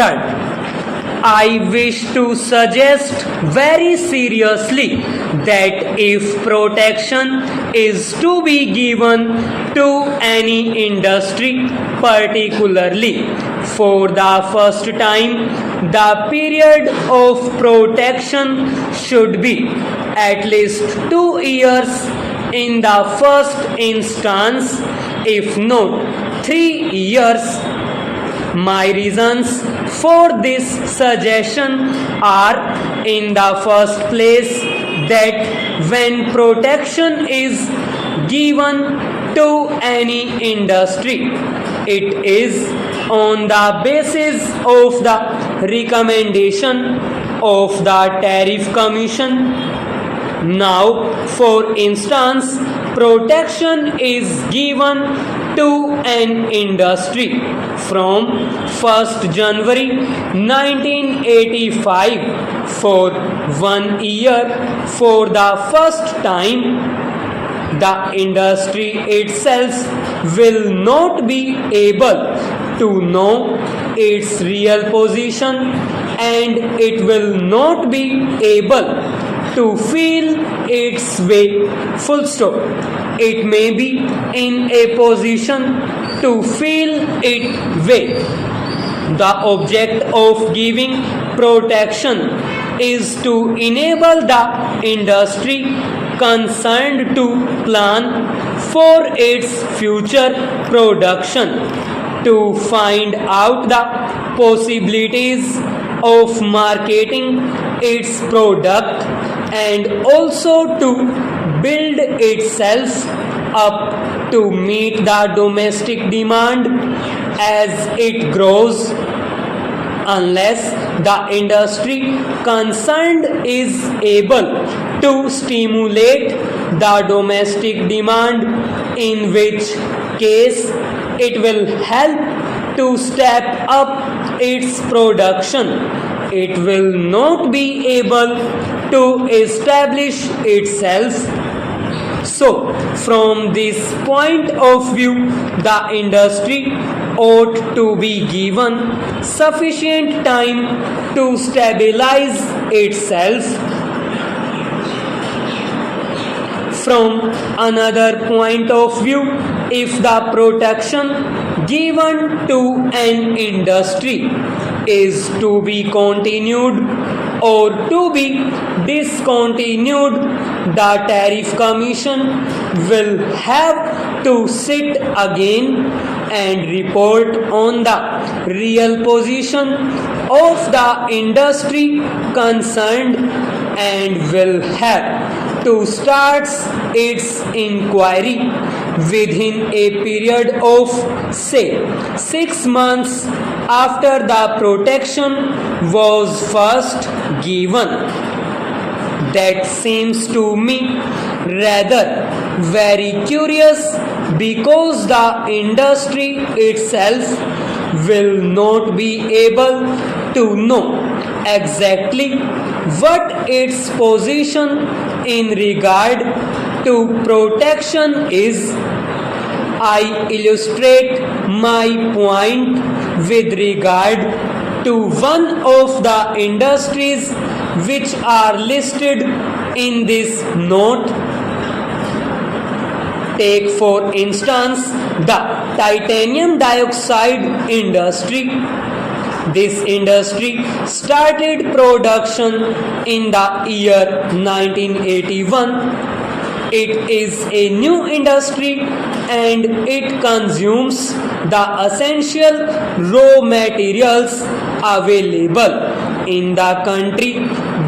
start. I wish to suggest very seriously that if protection is to be given to any industry, particularly for the first time, the period of protection should be at least 2 years in the first instance, if not 3 years. My reasons for this suggestion are, in the first place, that when protection is given to any industry, it is on the basis of the recommendation of the Tariff Commission. Now, for instance, protection is given to an industry from 1st January 1985 for 1 year. For the first time, the industry itself will not be able to know its real position, and it will not be able to feel its way, full stop. It may be in a position to feel its way. The object of giving protection is to enable the industry concerned to plan for its future production, to find out the possibilities of marketing its product, and also to build itself up to meet the domestic demand as it grows. Unless the industry concerned is able to stimulate the domestic demand, in which case it will help to step up its production, it will not be able to establish itself. So, from this point of view, the industry ought to be given sufficient time to stabilize itself. From another point of view, if the protection given to an industry is to be continued or to be discontinued, the Tariff Commission will have to sit again and report on the real position of the industry concerned, and will have to start its inquiry within a period of, say, 6 months after the protection was first given. That seems to me rather very curious, because the industry itself will not be able to know exactly what its position in regard to protection is. I illustrate my point with regard to one of the industries which are listed in this note. Take for instance the titanium dioxide industry. This industry started production in the year 1981. It is a new industry and it consumes the essential raw materials available in the country,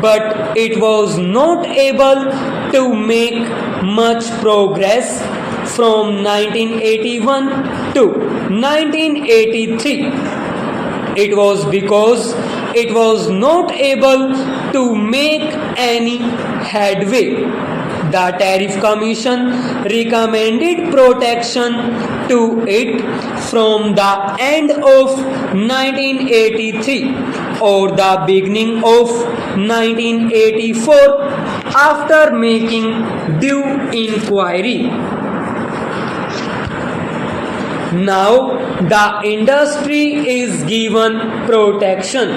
but it was not able to make much progress from 1981 to 1983. It was because it was not able to make any headway. The Tariff Commission recommended protection to it from the end of 1983 or the beginning of 1984 after making due inquiry. Now the industry is given protection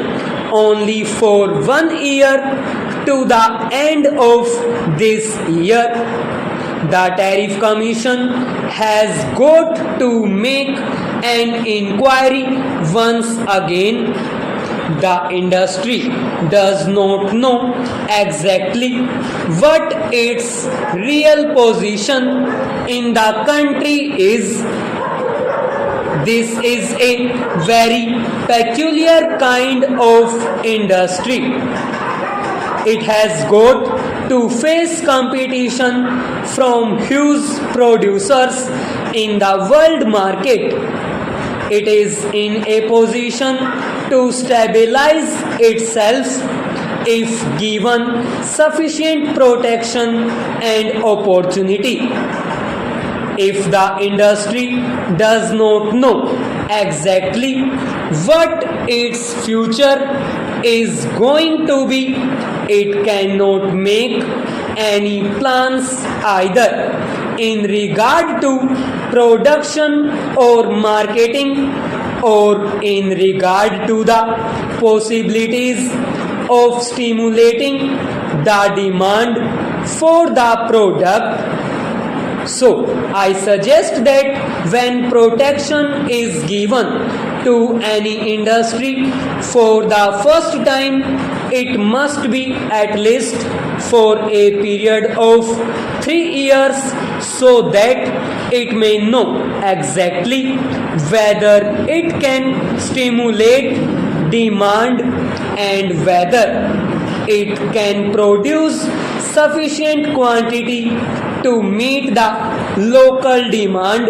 only for 1 year to the end of this year. The Tariff Commission has got to make an inquiry once again. The industry does not know exactly what its real position in the country is. This is a very peculiar kind of industry. It has got to face competition from huge producers in the world market. It is in a position to stabilize itself if given sufficient protection and opportunity. If the industry does not know exactly what its future is going to be, it cannot make any plans either in regard to production or marketing or in regard to the possibilities of stimulating the demand for the product. So, I suggest that when protection is given to any industry for the first time, it must be at least for a period of 3 years so that it may know exactly whether it can stimulate demand and whether it can produce sufficient quantity to meet the local demand.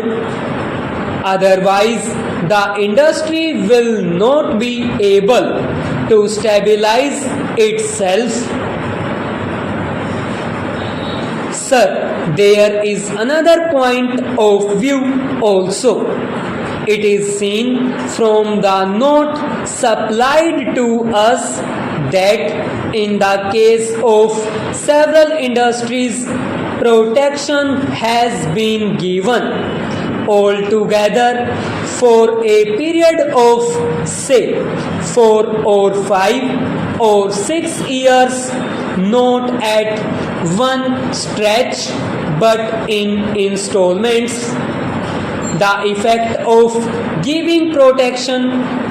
Otherwise, the industry will not be able to stabilize itself. Sir, there is another point of view also. It is seen from the note supplied to us that in the case of several industries, protection has been given altogether for a period of say 4 or 5 or 6 years, not at one stretch but in installments. The effect of giving protection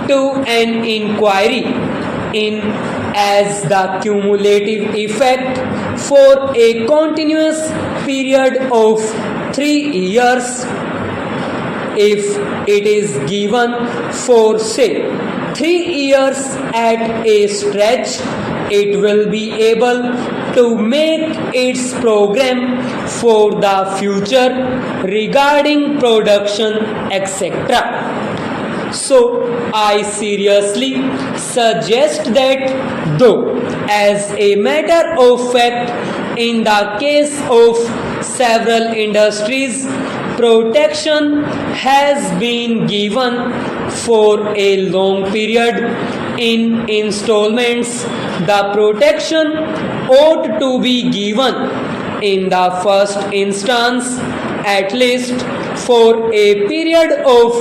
to an inquiry in as the cumulative effect for a continuous period of 3 years. If it is given for say 3 years at a stretch, it will be able to make its program for the future regarding production, etc. So, I seriously suggest that though, as a matter of fact, in the case of several industries, protection has been given for a long period in installments, the protection ought to be given in the first instance at least for a period of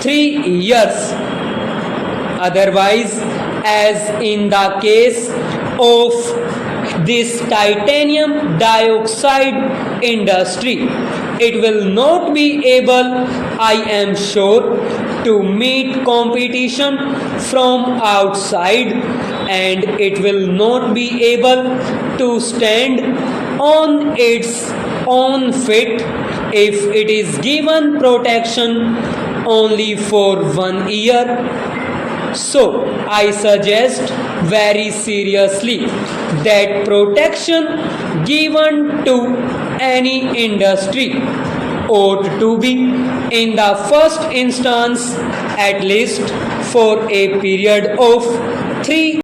3 years. Otherwise, as in the case of this titanium dioxide industry, it will not be able, I am sure, to meet competition from outside, and it will not be able to stand on its own feet if it is given protection only for 1 year. So, I suggest very seriously that protection given to any industry ought to be in the first instance at least for a period of 3